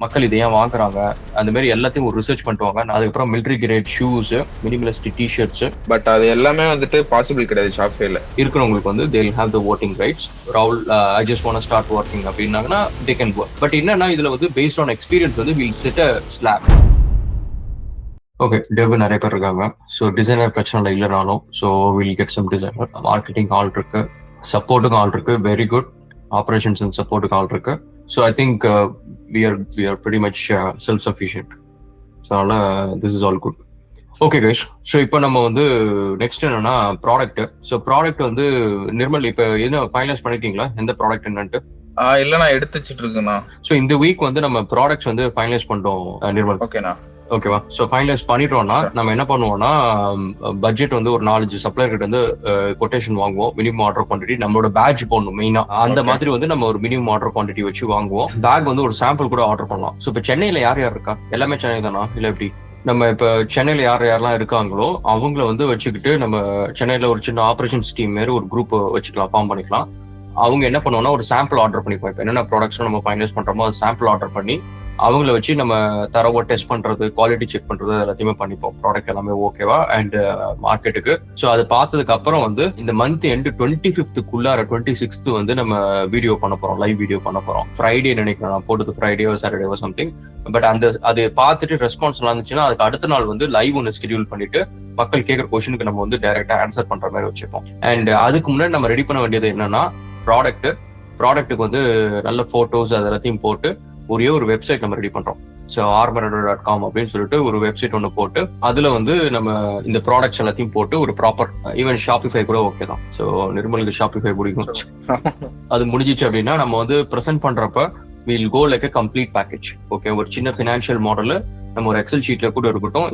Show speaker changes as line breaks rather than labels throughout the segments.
மக்கள் இதை ஏன் வாங்குறாங்க, அந்த மாதிரி எல்லாத்தையும் ஒரு ரிசர்ச் பண்ணுவாங்க. அதுக்கப்புறம் military grade shoes, minimalistic T-shirts.
But அது எல்லாமே வந்துட்டு பாசிபிள் கிடையாது ஷாப்வேல.
இருக்கிறவங்களுக்கு வந்து they will have the voting rights. ராகுல் I just want to start working அப்படின்னாங்கன்னா they can work. But என்னன்னா இதுல வந்து based on experience வந்து we'll set a slab. Okay, dev நிறைய பேர் இருக்காங்க. ஸோ டிசைனர் பிரச்சனை இல்லைனாலும் so will get some designer. Marketing ஆள் இருக்கு, சப்போர்ட்டுக்கு ஆள் இருக்கு, வெரி குட். ஆப்ரேஷன்ஸ் அண்ட் சப்போர்ட்டுக்கு ஆள் இருக்கு. So I think we are pretty much self-sufficient. So அதனால this is all good. Okay guys, so இப்போ நம்ம வந்து நெக்ஸ்ட் என்னன்னா ப்ராடக்ட். ஸோ ப்ராடக்ட் வந்து நிர்மல் இப்போ என்ன ஃபைனலைஸ் பண்ணிருக்கீங்களா எந்த ப்ராடக்ட் என்னன்ட்டு?
இல்ல நான் எடுத்து வச்சுட்டு இருக்கேண்ணா.
ஸோ இந்த வீக் வந்து நம்ம ப்ராடக்ட்ஸ் வந்து ஃபைனலைஸ் பண்ணிட்டோம் நிர்மல்.
ஓகேண்ணா.
ஓகேவா? ஸோ ஃபைனலைஸ் பண்ணிட்டோம்னா நம்ம என்ன பண்ணுவோம்னா பட்ஜெட் வந்து ஒரு 4-5 சப்ளையர் கிட்ட வந்து கொட்டேஷன் வாங்குவோம். மினிமம் ஆர்டர் குவான்டிட்டி நம்மளோட பேட்ச் போடணும் மெயினா. அந்த மாதிரி வந்து நம்ம ஒரு மினிமம் ஆர்டர் குவான்டிட்டி வச்சு வாங்குவோம். பேக் வந்து ஒரு சாம்பிள் கூட ஆர்டர் பண்ணலாம். ஸோ இப்போ சென்னையில யார் யார் இருக்கா? எல்லாமே சென்னை தானா இல்லை எப்படி? நம்ம இப்போ சென்னையில யாரெல்லாம் இருக்காங்களோ அவங்கள வந்து வச்சுக்கிட்டு நம்ம சென்னையில ஒரு சின்ன ஆப்ரேஷன்ஸ் டீம் மாதிரி ஒரு குரூப் வச்சுக்கலாம், ஃபார்ம் பண்ணிக்கலாம். அவங்க என்ன பண்ணுவோம்னா ஒரு சாம்பிள் ஆர்டர் பண்ணிப்போம். இப்போ என்னென்ன ப்ராடக்ட்ஸ் நம்ம ஃபைனலைஸ் பண்றோமோ அது சாம்பிள் ஆர்டர் பண்ணி அவங்கள வச்சு நம்ம தரவா டெஸ்ட் பண்றது, குவாலிட்டி செக் பண்றது எல்லாத்தையுமே பண்ணிப்போம். ப்ராடக்ட் எல்லாமே ஓகேவா அண்ட் மார்க்கெட்டுக்கு. ஸோ அதை பார்த்ததுக்கு அப்புறம் வந்து இந்த மந்த் எண்டு 25th 26th வந்து நம்ம வீடியோ பண்ண போறோம், லைவ் வீடியோ பண்ண போறோம். ஃப்ரைடே நினைக்கிறேன் நான் போட்டது, ஃப்ரைடே சாட்டர்டே சம்திங். பட் அந்த அது பார்த்துட்டு ரெஸ்பான்ஸ் நல்லா இருந்துச்சுன்னா அதுக்கு அடுத்த நாள் வந்து லைவ் ஒன்று ஸ்கெடியூல் பண்ணிட்டு மக்கள் கேட்குற கொஸ்டினுக்கு நம்ம வந்து டைரக்டா ஆன்சர் பண்ற மாதிரி வச்சுப்போம். அண்ட் அதுக்கு முன்னாடி நம்ம ரெடி பண்ண வேண்டியது என்னன்னா ப்ராடக்ட்டுக்கு வந்து நல்ல போட்டோஸ் அது எல்லாத்தையும் போட்டு ஒரே ஒரு வெப்சைட் நம்ம ரெடி பண்றோம். ஸோ armor.com அப்படின்னு சொல்லிட்டு ஒரு வெப்சைட் ஒன்று போட்டு அதுல வந்து நம்ம இந்த ப்ராடக்ட்ஸ் எல்லாத்தையும் போட்டு ஒரு ப்ராப்பர் ஈவன் ஷாப்பிஃபை கூட ஓகே தான். ஸோ நிர்மலுக்கு ஷாப்பிஃபை பிடிக்கும். அது முடிஞ்சிச்சு அப்படின்னா நம்ம வந்து ப்ரெசென்ட் பண்றப்ப will go like a complete package. Okay, ஒரு சின்ன ஃபினான்ஷியல் மாடல் நம்ம ஒரு எக்ஸல் ஷீட்ல கூட இருக்கட்டும்.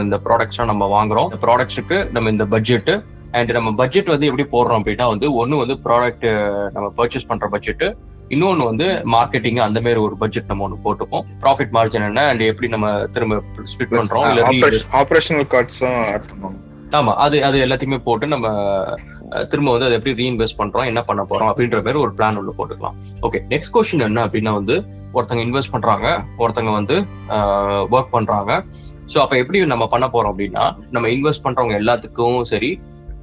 இந்த ப்ராடக்ட்ஸ்லாம் நம்ம வாங்குறோம், இந்த ப்ராடக்ட்ஸுக்கு நம்ம இந்த பட்ஜெட் அண்ட் நம்ம பட்ஜெட் வந்து எப்படி போடுறோம் அப்படின்னா வந்து ஒன்று வந்து ப்ராடக்ட் நம்ம பர்ச்சேஸ் பண்ற பட்ஜெட், இன்னொன்னு வந்து மார்க்கெட்டிங் அந்த மாதிரி ஒரு பட்ஜெட் நம்ம ஒன்று போட்டுப்போம். ப்ராஃபிட் மார்ஜின் என்ன அண்ட் எப்படி நம்ம திரும்ப ஸ்பிளிட் பண்றோம்,
ஆபரேஷனல் கார்ட்ஸும் ஆட் பண்ணுவோம்.
ஆமா, அது எல்லாத்தையுமே போட்டு நம்ம திரும்ப வந்து அதை எப்படி ரீஇன்வெஸ்ட் பண்றோம், என்ன பண்ண போறோம் அப்படின்ற மாதிரி ஒரு பிளான் ஒன்று போட்டுக்கலாம். ஓகே, நெக்ஸ்ட் கொஸ்டின் என்ன அப்படின்னா வந்து ஒருத்தங்க இன்வெஸ்ட் பண்றாங்க, ஒருத்தங்க வந்து ஒர்க் பண்றாங்க. ஸோ அப்ப எப்படி நம்ம பண்ண போறோம் அப்படின்னா நம்ம இன்வெஸ்ட் பண்றவங்க எல்லாத்துக்கும் சரி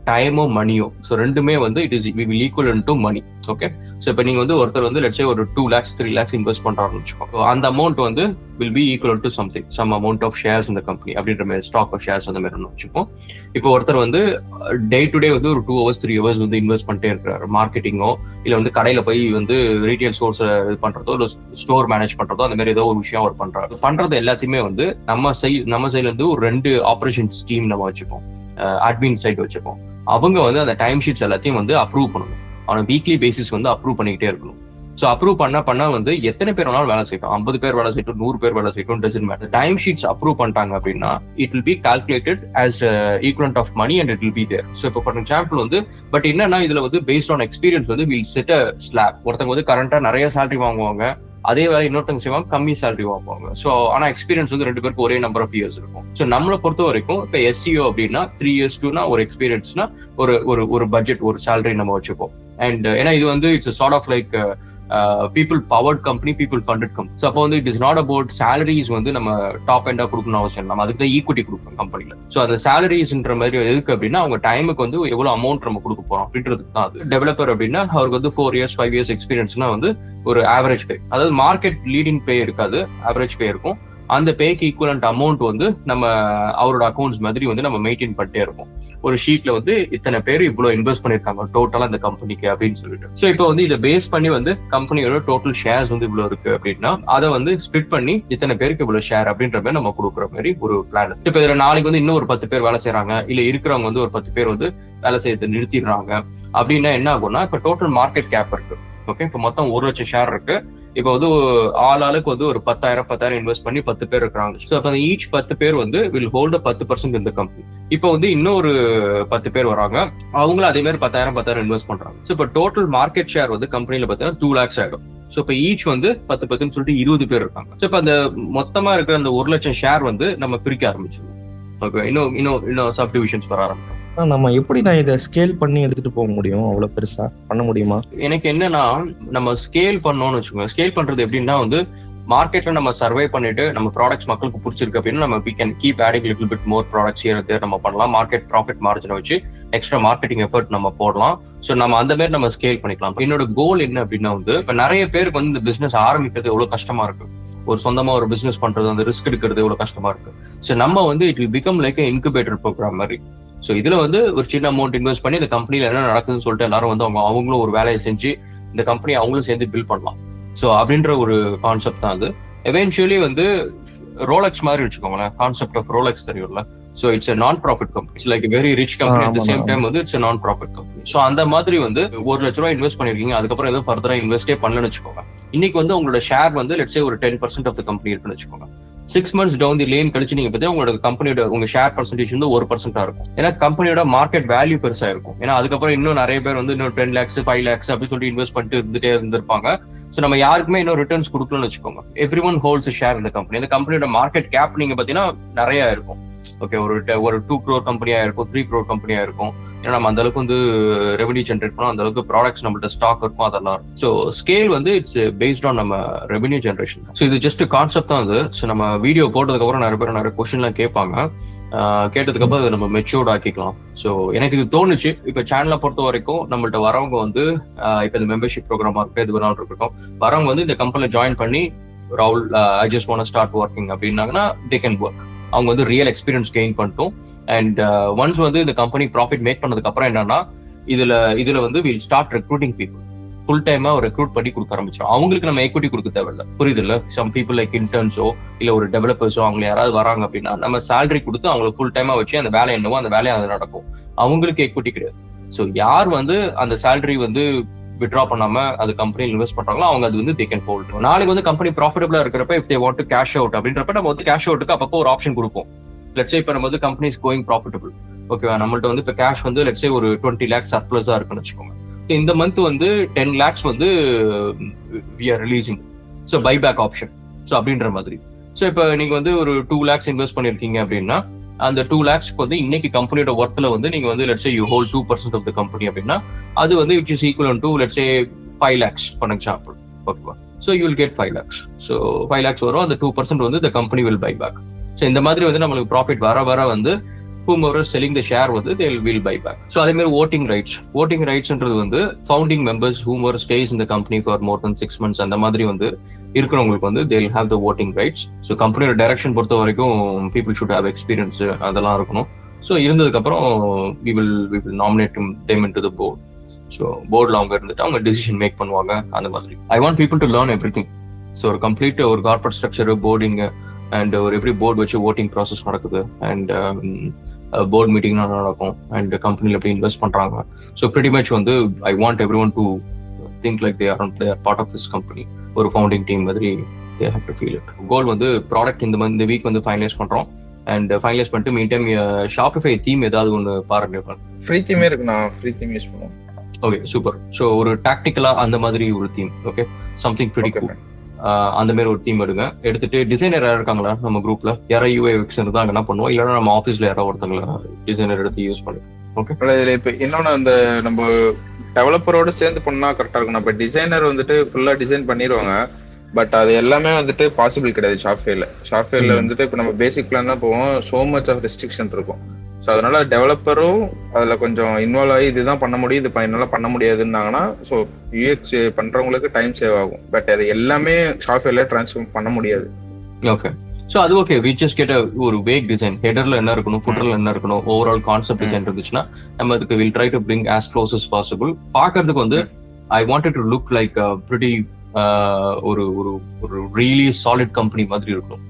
டைமோ மணியோ, ஸோ ரெண்டுமே வந்து it is equal to money. Okay, so இப்போ நீங்க வந்து ஒருத்தர் வந்து லெட்ஸ் சே ஒரு 2 lakhs 3 lakhs இன்வெஸ்ட் பண்றாருன்னு வச்சுக்கோங்க. அந்த அமௌண்ட் வந்து will be equal to some amount of shares இந்த கம்பெனி அப்படின்ற மாதிரி, ஸ்டாக் ஆஃப் ஷேர்ஸ் அந்த மாதிரி ஒன்று வச்சுப்போம். இப்போ ஒருத்தர் வந்து டே டு டே வந்து ஒரு 2 hours 3 hours வந்து இன்வெஸ்ட் பண்ணிட்டே இருக்கிறாரு. மார்க்கெட்டிங்கோ இல்லை வந்து கடையில போய் வந்து ரீட்டைல் ஸ்டோர்ஸ் இது பண்றதோ இல்லை ஸ்டோர் மேனேஜ் பண்றதோ அந்த மாதிரி ஏதோ ஒரு விஷயம் அவர் பண்றது எல்லாத்தையுமே வந்து நம்ம சைட்ல இருந்து ஒரு 2 ஆப்ரேஷன்ஸ் டீம் நம்ம வச்சுப்போம், அட்மின் சைட் வச்சுப்போம். அவங்க வந்து அந்த டைம் ஷீட்ஸ் எல்லாத்தையும் வந்து அப்ரூவ் பண்ணணும். அவனை வீக்லி பேசிஸ் வந்து அப்ரூவ் பண்ணிக்கிட்டே இருக்கணும். ஸோ அப்ரூவ் பண்ண வந்து எத்தனை பேர் வேணாலும் வேலை செய்யட்டும், 50 பேர் வேலை செய்யட்டும், 100 பேர் வேலை செய்யட்டும், doesn't matter. Time sheets approve பண்ணிட்டாங்க அப்படின்னா it will be calculated as equivalent of money and it will be there. So இப்போ ஃபார் எக்ஸாம்பிள் வந்து பட் என்னன்னா இதுல வந்து பேஸ்ட் ஆன் எக்ஸ்பீரியன்ஸ் வந்து வில் செட் அ ஸ்லாப். ஒருத்தவங்க வந்து கரண்டா நிறைய சேலரி வாங்குவாங்க, அதே வேலை இன்னொருத்தவங்க செய்வாங்க கம்மி சேலரி வாங்குவாங்க. ஸோ ஆனா எக்ஸ்பீரியன்ஸ் வந்து 2 பேருக்கு ஒரே நம்பர் ஆஃப் இயர்ஸ் இருக்கும். ஸோ நம்மளை பொறுத்த வரைக்கும் இப்போ SEO அப்படின்னா 3 years ஒரு எக்ஸ்பீரியன்ஸ்னா ஒரு பட்ஜெட் ஒரு சேலரி நம்ம வச்சுப்போம். அண்ட் ஏன்னா இது வந்து it's sort of like people powered company, people funded company. So அப்போ வந்து it is not about salaries வந்து நம்ம டாப் எண்டா கொடுக்கணும் அவசியம், நம்ம அதுக்கு தான் ஈக்விட்டி கொடுக்கணும் கம்பெனில. ஸோ அந்த சேலரிஸ்ன்ற மாதிரி எதுக்கு அப்படின்னா அவங்க டைமுக்கு வந்து எவ்வளவு அமௌண்ட் நம்ம கொடுக்க போறோம் அப்படின்றதுக்கு தான் அது. டெவலப்பர் அப்படின்னா அவருக்கு வந்து 4 years 5 years எக்ஸ்பீரியன்ஸ்னா வந்து ஒரு ஆவரேஜ் பே, அதாவது மார்க்கெட் லீடிங் பே இருக்காது, ஆவரேஜ் பே இருக்கும். அந்த பேக்கு ஈக்குவலண்ட் அமௌண்ட் வந்து நம்ம அவரோட அக்கௌண்ட்ஸ் மாதிரி வந்து நம்ம மெயின்டைன் பண்ணிட்டே இருப்போம். ஒரு ஷீட்ல வந்து இத்தனை பேர் இவ்வளவு இன்வெஸ்ட் பண்ணிருக்காங்க டோட்டலா இந்த கம்பெனிக்கு அப்படின்னு சொல்லிட்டு. ஸோ இப்போ வந்து இதை பேஸ் பண்ணி வந்து கம்பெனியோட டோட்டல் ஷேர்ஸ் வந்து இவ்வளவு இருக்கு அப்படின்னா அதை வந்து ஸ்பிளிட் பண்ணி இத்தனை பேருக்கு இவ்வளவு ஷேர் அப்படின்ற மாதிரி நம்ம கொடுக்குற மாதிரி ஒரு பிளான். இப்போ இதுல நாளைக்கு வந்து இன்னும் ஒரு 10 பேர் வேலை செய்யறாங்க, இல்ல இருக்கிறவங்க வந்து ஒரு 10 பேர் வந்து வேலை செய்யறது நிறுத்திடுறாங்க அப்படின்னா என்ன ஆகும்னா இப்போ டோட்டல் மார்க்கெட் கேப் இருக்கு. ஓகே, இப்போ மொத்தம் 1 லட்சம் ஷேர் இருக்கு. இப்போ வந்து ஆளுக்கு வந்து ஒரு 10,000 இன்வெஸ்ட் பண்ணி 10 பேர் இருக்காங்க. ஸோ அப்போ ஈச் 10 பேர் வந்து வில் ஹோல்ட் 10% இந்த கம்பெனி. இப்போ வந்து இன்னொரு 10 பேர் வராங்க, அவங்களும் அதே மாதிரி 10,000 இன்வெஸ்ட் பண்றாங்க. ஸோ இப்போ டோட்டல் மார்க்கெட் ஷேர் வந்து கம்பெனில பார்த்தீங்கன்னா 2 lakhs ஆயிடும். ஸோ இப்போ ஈச் வந்து 10 சொல்லிட்டு 20 பேர் இருக்காங்க. ஸோ இப்போ அந்த மொத்தமா இருக்கிற அந்த 1 லட்சம் ஷேர் வந்து நம்ம பிரிக்க ஆரம்பிச்சிருவோம். ஓகே, இன்னும் சப் டிவிஷன்ஸ் வர ஆரம்பிக்கும்.
நம்ம எப்படி நான் இதை ஸ்கேல் பண்ணி எடுத்துட்டு போக முடியும்? அவ்வளவு பெருசா பண்ண முடியுமா?
எனக்கு என்னன்னா நம்ம ஸ்கேல் பண்ணோம்னு வச்சுக்கோங்க. ஸ்கேல் பண்றது எப்படின்னா வந்து மார்க்கெட்ல நம்ம சர்வே பண்ணிட்டு நம்ம ப்ராடக்ட்ஸ் மக்களுக்கு பிடிச்சிருக்கு அப்படின்னா நம்ம we can keep adding little bit more products here and there நம்ம பண்ணலாம். மார்க்கெட் ப்ராஃபிட் மார்ஜினை வச்சு எக்ஸ்ட்ரா மார்க்கெட்டிங் எஃபர்ட் நம்ம போடலாம். ஸோ நம்ம அந்த மாதிரி நம்ம ஸ்கேல் பண்ணிக்கலாம். என்னோட கோல் என்ன அப்படின்னா வந்து இப்ப நிறைய பேருக்கு வந்து இந்த பிசினஸ் ஆரம்பிக்கிறது எவ்வளவு கஷ்டமா இருக்கு. ஒரு சொந்தமா ஒரு பிசினஸ் பண்றது அந்த ரிஸ்க் எடுக்கிறது எவ்வளவு கஷ்டமா இருக்கு. ஸோ நம்ம வந்து it will become like incubator program மாதிரி. ஸோ இதுல வந்து ஒரு சின்ன அமௌண்ட் இன்வெஸ்ட் பண்ணி இந்த கம்பெனில என்ன நடக்குதுன்னு சொல்லிட்டு எல்லாரும் வந்து அவங்களும் ஒரு வேலையை செஞ்சு இந்த கம்பெனி அவங்களும் சேர்ந்து பில்ட் பண்ணலாம். ஸோ அப்படின்ற ஒரு கான்செப்ட் தான் அது. எவென்ச்சுவலி வந்து ரோலெக்ஸ் மாதிரி வச்சுக்கோங்களேன். கான்செப்ட் ஆஃப் ரோலெக்ஸ் தெரியும்ல. So it's a non-profit company. It's like a very rich company at the same time வந்து it's a non-profit company. So அந்த மாதிரி வந்து ₹1,00,000 இன்வெஸ்ட் பண்ணிருக்கீங்க, அதுக்கப்புறம் எதுவும் ஃபர்தரா இன்வெஸ்டே பண்ணலன்னு வச்சுக்கோங்க. இன்னைக்கு வந்து உங்களோட ஷேர் வந்து லெட்ஸ் சே ஒரு 10% ஆஃப் த கம்பெனி இருக்குன்னு வச்சுக்கோங்க. 6 months டவுன் தி லேன் கழிச்சு நீங்க பார்த்தா உங்களோட கம்பெனியோட உங்க ஷேர் பர்சன்டேஜ் வந்து 1% இருக்கும். ஏன்னா கம்பெனியோட மார்க்கெட் வேல்யூ பெருசா இருக்கும். ஏன்னா அதுக்கப்புறம் இன்னும் நிறைய பேர் வந்து இன்னும் 10 lakhs 5 lakhs அப்படின்னு சொல்லிட்டு இன்வெஸ்ட் பண்ணிட்டு இருந்துட்டே இருந்திருப்பாங்க. ஸோ நம்ம யாருக்குமே இன்னும் ரிட்டர்ன்ஸ் கொடுக்கலன்னு வச்சுக்கோங்க. எவ்ரி ஒன் ஹோல்ஸ் ஷேர் இந்த கம்பெனி. இந்த கம்பெனியோட மார்க்கெட் கேப் நீங்க பாத்தீங்கன்னா நிறைய இருக்கும். ஓகே, ஒரு 2 crore கம்பெனியா இருக்கும், 3 crore கம்பெனியா இருக்கும். ஏன்னா நம்ம அந்த அளவுக்கு வந்து ரெவன்யூ ஜென்ரேட் பண்ணோம், அந்த அளவுக்கு ப்ராடக்ட்ஸ் நம்மள்ட்ட ஸ்டாக் இருக்கும், அதெல்லாம். ஸோ ஸ்கேல் வந்து இட்ஸ் பேஸ்ட் ஆன் நம்ம ரெவன்யூ ஜென்ரேஷன். ஸோ இது ஜஸ்ட் கான்செப்ட் தான் அது. ஸோ நம்ம வீடியோ போட்டதுக்கு அப்புறம் நிறைய பேர் நிறைய கொஸ்டின்லாம் கேட்பாங்க. கேட்டதுக்கு அப்புறம் அதை நம்ம மெச்சூர்ட் ஆக்கிக்கலாம். ஸோ எனக்கு இது தோணுச்சு. இப்போ சேனலை பொறுத்த வரைக்கும் நம்மள்ட்ட வரவங்க வந்து இப்போ இந்த மெம்பர்ஷிப் ப்ரோக்ராமா இருக்கட்டும், எது வேணாலும் இருக்கட்டும், வரவங்க வந்து இந்த கம்பெனில ஜாயின் பண்ணி ராகுல் I just want start working அப்படின்னாங்கன்னா தே கேன் ஒர்க். அவங்க வந்து ரியல் எக்ஸ்பீரியன்ஸ் கெயின் பண்ணிட்டோம். அண்ட் ஒன்ஸ் வந்து இந்த கம்பெனி ப்ராஃபிட் மேக் பண்ணதுக்கு அப்புறம் என்னன்னா இதுல வந்து will start recruiting people. Full டைமா ரெக்ரூட் பண்ணி கொடுக்க ஆரம்பிச்சோம். அவங்களுக்கு நம்ம எக்விட்டி கொடுக்க தேவையில்ல, புரியுது இல்ல? சம் பீப்புள் லைக் இன்டர்ன்ஸோ இல்ல ஒரு டெவலப்பர்ஸோ அவங்க யாராவது வராங்க அப்படின்னா நம்ம சேலரி கொடுத்து அவங்களை ஃபுல் டைமா வச்சு அந்த வேலை என்னவோ அந்த வேலையை அது நடக்கும். அவங்களுக்கு எக்விட்டி கிடையாது. ஸோ யார் வந்து அந்த சேலரி வந்து வித்ட்ரா பண்ணாம அது கம்பெனியில் இன்வெஸ்ட் பண்றாங்களோ அவங்க அது வந்து தே கேன் ஹோல்ட். நாளைக்கு வந்து கம்பெனி ப்ராஃபிட்டபிளா இருக்கிறப்ப if they want to cash out அப்படின்றப்ப நம்ம வந்து கேஷ் அவுட்டுக்கு அப்பப்போ ஒரு ஆப்ஷன் கொடுப்போம். லெட்ஸ் சே இப்போ நம்ம வந்து கம்பெனி இஸ் கோயிங் ப்ராஃபிட்டபிள், ஓகேவா, நம்மள்ட்ட வந்து இப்போ கேஷ் வந்து லெட்ஸ் சே ஒரு 20 lakhs சர்ப்ளஸா இருக்குன்னு வச்சுக்கோங்க. இந்த மந்த் வந்து 10 lakhs வந்து we are releasing. So buyback option. So அப்படின்ற மாதிரி. ஸோ இப்போ நீங்க வந்து ஒரு 2 lakhs இன்வெஸ்ட் பண்ணிருக்கீங்க அப்படின்னா அந்த 2 lakhsக்கு வந்து இன்னைக்கு கம்பெனியோட ஒர்த்ல வந்து நீங்க வந்து let's say you hold 2% of the company அப்படின்னா அது வந்து which is equivalent to let's say 5 lakhs for example. ஓகேவா? So you will get 5 lakhs. So 5 lakhs வரும். அந்த 2% வந்து the company will buy back. So இந்த மாதிரி வந்து நம்மளுக்கு ப்ராஃபிட் வர வந்து whomever selling the share வந்து they will buy back. So அதே மாதிரி voting rightsன்றது வந்து founding members whomever stays in the company for more than 6 months அந்த மாதிரி வந்து இருக்கிறவங்களுக்கு வந்து they will have the voting rights. So கம்பெனியோட டைரக்ஷன் பொறுத்த வரைக்கும் people should have experience அதெல்லாம் இருக்கணும். ஸோ இருந்ததுக்கு அப்புறம் we will nominate them into the board. So போர்டில் அவங்க இருந்துட்டு அவங்க டிசிஷன் மேக் பண்ணுவாங்க அந்த மாதிரி. I want people to learn everything. So ஒரு கம்ப்ளீட் ஒரு கார்பரேட் ஸ்ட்ரக்சர், போர்டிங் அண்ட் ஒரு எப்படி போர்டு வச்சு ஓட்டிங் ப்ராசஸ் நடக்குது அண்ட் போர்ட் மீட்டிங்லாம் நடக்கும் அண்ட் கம்பெனியில் எப்படி இன்வெஸ்ட் பண்றாங்க. ஸோ ப்ரிட்டி மச் வந்து I want everyone to think like they are part of this company. ஒரு ஃபவுண்டிங் டீம் மாதிரி they have to feel it. Goal வந்து ப்ராடக்ட் இந்த வீக் வந்து ஃபைனலைஸ் பண்றோம் அண்ட் ஃபைனலைஸ் பண்ணிட்டு மீன் டைம் ஷாப்பிஃபை தீம் ஏதாவது ஒன்று பாருங்க.
ஃப்ரீ தீமே இருக்கு, நான் ஃப்ரீ தீம் யூஸ் பண்ணுவேன்.
Okay, super. ஸோ ஒரு டாக்டிக்கலா அந்த மாதிரி ஒரு theme, okay, something pretty cool. அந்த மாதிரி ஒரு தீம் எடுத்துட்டு டிசைனர் யாராவது இருக்காங்களா நம்ம குரூப்ல? யாராவது UX இருந்தா என்ன பண்ணுவோம், இல்லைன்னா நம்ம ஆஃபீஸ்ல யாராவது ஒருத்தங்கள டிசைனர் எடுத்து யூஸ் பண்ணுவோம். ஓகே,
இதுல இப்ப இன்னொன்னு அந்த நம்ம டெவலப்பரோட சேர்ந்து பண்ணா கரெக்டா இருக்கும். நம்ம டிசைனர் வந்துட்டு ஃபுல்லா டிசைன் பண்ணிடுவாங்க, பட் அது எல்லாமே வந்துட்டு பாசிபிள் கிடையாது ஷாப்வேர்ல வந்துட்டு இப்ப நம்ம பேசிக் பிளான் தான் போவோம். சோ மச் ஆஃப் ரெஸ்ட்ரிக்ஷன் இருக்கும். ஸோ அதனால டெவலப்பரும் அதுல கொஞ்சம் இன்வால்வ் ஆகி இதுதான் பண்ண முடியும், இது என்னால பண்ண முடியாதுன்னாங்கன்னா ஸோ UX பண்றவங்களுக்கு டைம் சேவ் ஆகும். பட் அது எல்லாமே சாஃப்ட்வேர்ல ட்ரான்ஸ்ஃபார்ம் பண்ண முடியாது.
ஓகே, ஸோ அது ஓகே. வி ஜஸ்ட் கெட் ஒரு வேக் டிசைன். ஹெடர்ல என்ன இருக்கணும், ஃபுட்டர்ல என்ன இருக்கணும், ஓவரால் கான்செப்ட் டிசைன் இருந்துச்சுன்னா நம்ம அதுக்கு will try to bring as close as possible. பார்க்கறதுக்கு வந்து I wanted to look like pretty ஒரு ரியலி சாலிட் கம்பெனி மாதிரி இருக்கணும்.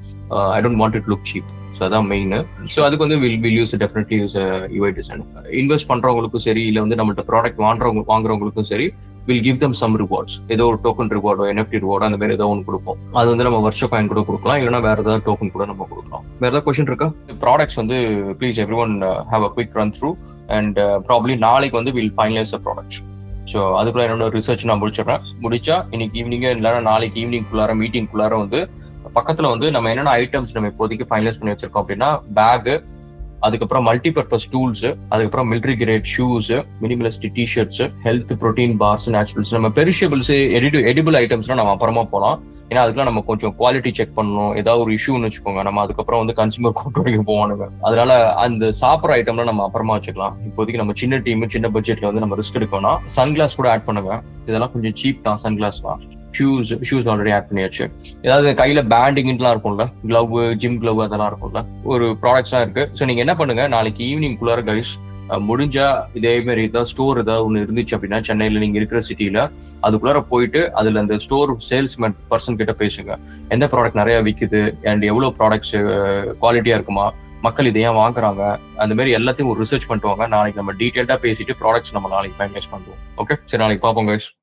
I don't want it look cheap. So அதான் மெயின். ஸோ அதுக்கு வந்து will use definitely use UI design. Invest பண்றவங்களுக்கும் சரி, இல்லை வந்து நம்மள்ட்ட ப்ராடக்ட் வாங்குறவங்களுக்கும் சரி, will give them some rewards. ஏதோ ஒரு டோக்கன் ரிவார்டோ NFT ரிவார்டோ அந்த மாதிரி ஏதோ ஒன்று கொடுப்போம். அது வந்து நம்ம வருஷ காயின் கூட கொடுக்கலாம், இல்லைன்னா வேற ஏதாவது டோக்கன் கூட நம்ம கொடுக்கலாம். வேற ஏதாவது கொஸ்டின் இருக்கா? ப்ராடக்ட்ஸ் வந்து please every one have a quick run through and probably நாளைக்கு வந்து will finalise a products. So அதுக்குள்ள என்னோட ரிசர்ச் நான் முடிச்சா இன்னைக்கு ஈவினிங் இல்லைன்னா நாளைக்கு ஈவினிங்குள்ளார மீட்டிங்குள்ளார வந்து பக்கத்துல வந்து நம்ம என்னென்ன ஐட்டம்ஸ் நம்ம இப்போதைக்கு ஃபைனலைஸ் பண்ணி வச்சிருக்கோம் அப்படின்னா பேகு, அதுக்கப்புறம் மல்டிபர்பஸ் டூல்ஸ், அதுக்கப்புறம் military grade shoes, minimalist T-shirts, health protein bars, naturals. நம்ம பெரிஷபிள்ஸ், எடிபிள் ஐட்டம்ஸ்லாம் நம்ம அப்புறமா போகலாம். ஏன்னா அதுக்கெல்லாம் நம்ம கொஞ்சம் குவாலிட்டி செக் பண்ணணும். ஏதாவது ஒரு இஷ்யூன்னு வச்சுக்கோங்க, நம்ம அதுக்கப்புறம் வந்து கன்சூமர் கோர்ட் வரைக்கும் போவானுங்க. அதனால அந்த சாப்பிட்ற ஐட்டம்லாம் நம்ம அப்புறமா வச்சுக்கலாம். இப்போதைக்கு நம்ம சின்ன டீம், சின்ன பட்ஜெட்ல வந்து நம்ம ரிஸ்க் எடுக்கணும். சன்கிளாஸ் கூட ஆட் பண்ணுங்க. இதெல்லாம் கொஞ்சம் சீப் தான் சன்கிளாஸ்லாம். ஷூஸ் ஆல்ரெடி ஆட் பண்ணியாச்சு. ஏதாவது கையில பேண்டிங்லாம் இருக்கும்ல, கிளவ், ஜிம் கிளவ் அதெல்லாம் இருக்கும்ல, ஒரு ப்ராடக்ட்ஸ்லாம் இருக்கு. ஸோ நீங்க என்ன பண்ணுங்க, நாளைக்கு ஈவினிங் குள்ளார கைஸ் முடிஞ்சா இதே மாதிரி ஏதாவது ஸ்டோர் ஏதாவது ஒன்று இருந்துச்சு அப்படின்னா சென்னையில நீங்க இருக்கிற சிட்டியில அதுக்குள்ளார போயிட்டு அதுல அந்த ஸ்டோர் சேல்ஸ்மேன் பர்சன் கிட்ட பேசுங்க. எந்த ப்ராடக்ட் நிறைய விற்குது அண்ட் எவ்வளவு ப்ராடக்ட்ஸ் குவாலிட்டியா இருக்குமா, மக்கள் இதை ஏன் வாங்குறாங்க, அந்த மாதிரி எல்லாத்தையும் ஒரு ரிசர்ச் பண்ணிட்டு வாங்க. நாளைக்கு நம்ம டீடைல்டா பேசிட்டு ப்ராடக்ட்ஸ் நம்ம நாளைக்கு ஃபைனலைஸ் பண்ணுவோம். ஓகே, சரி நாளைக்கு பார்ப்போம் கைஸ்.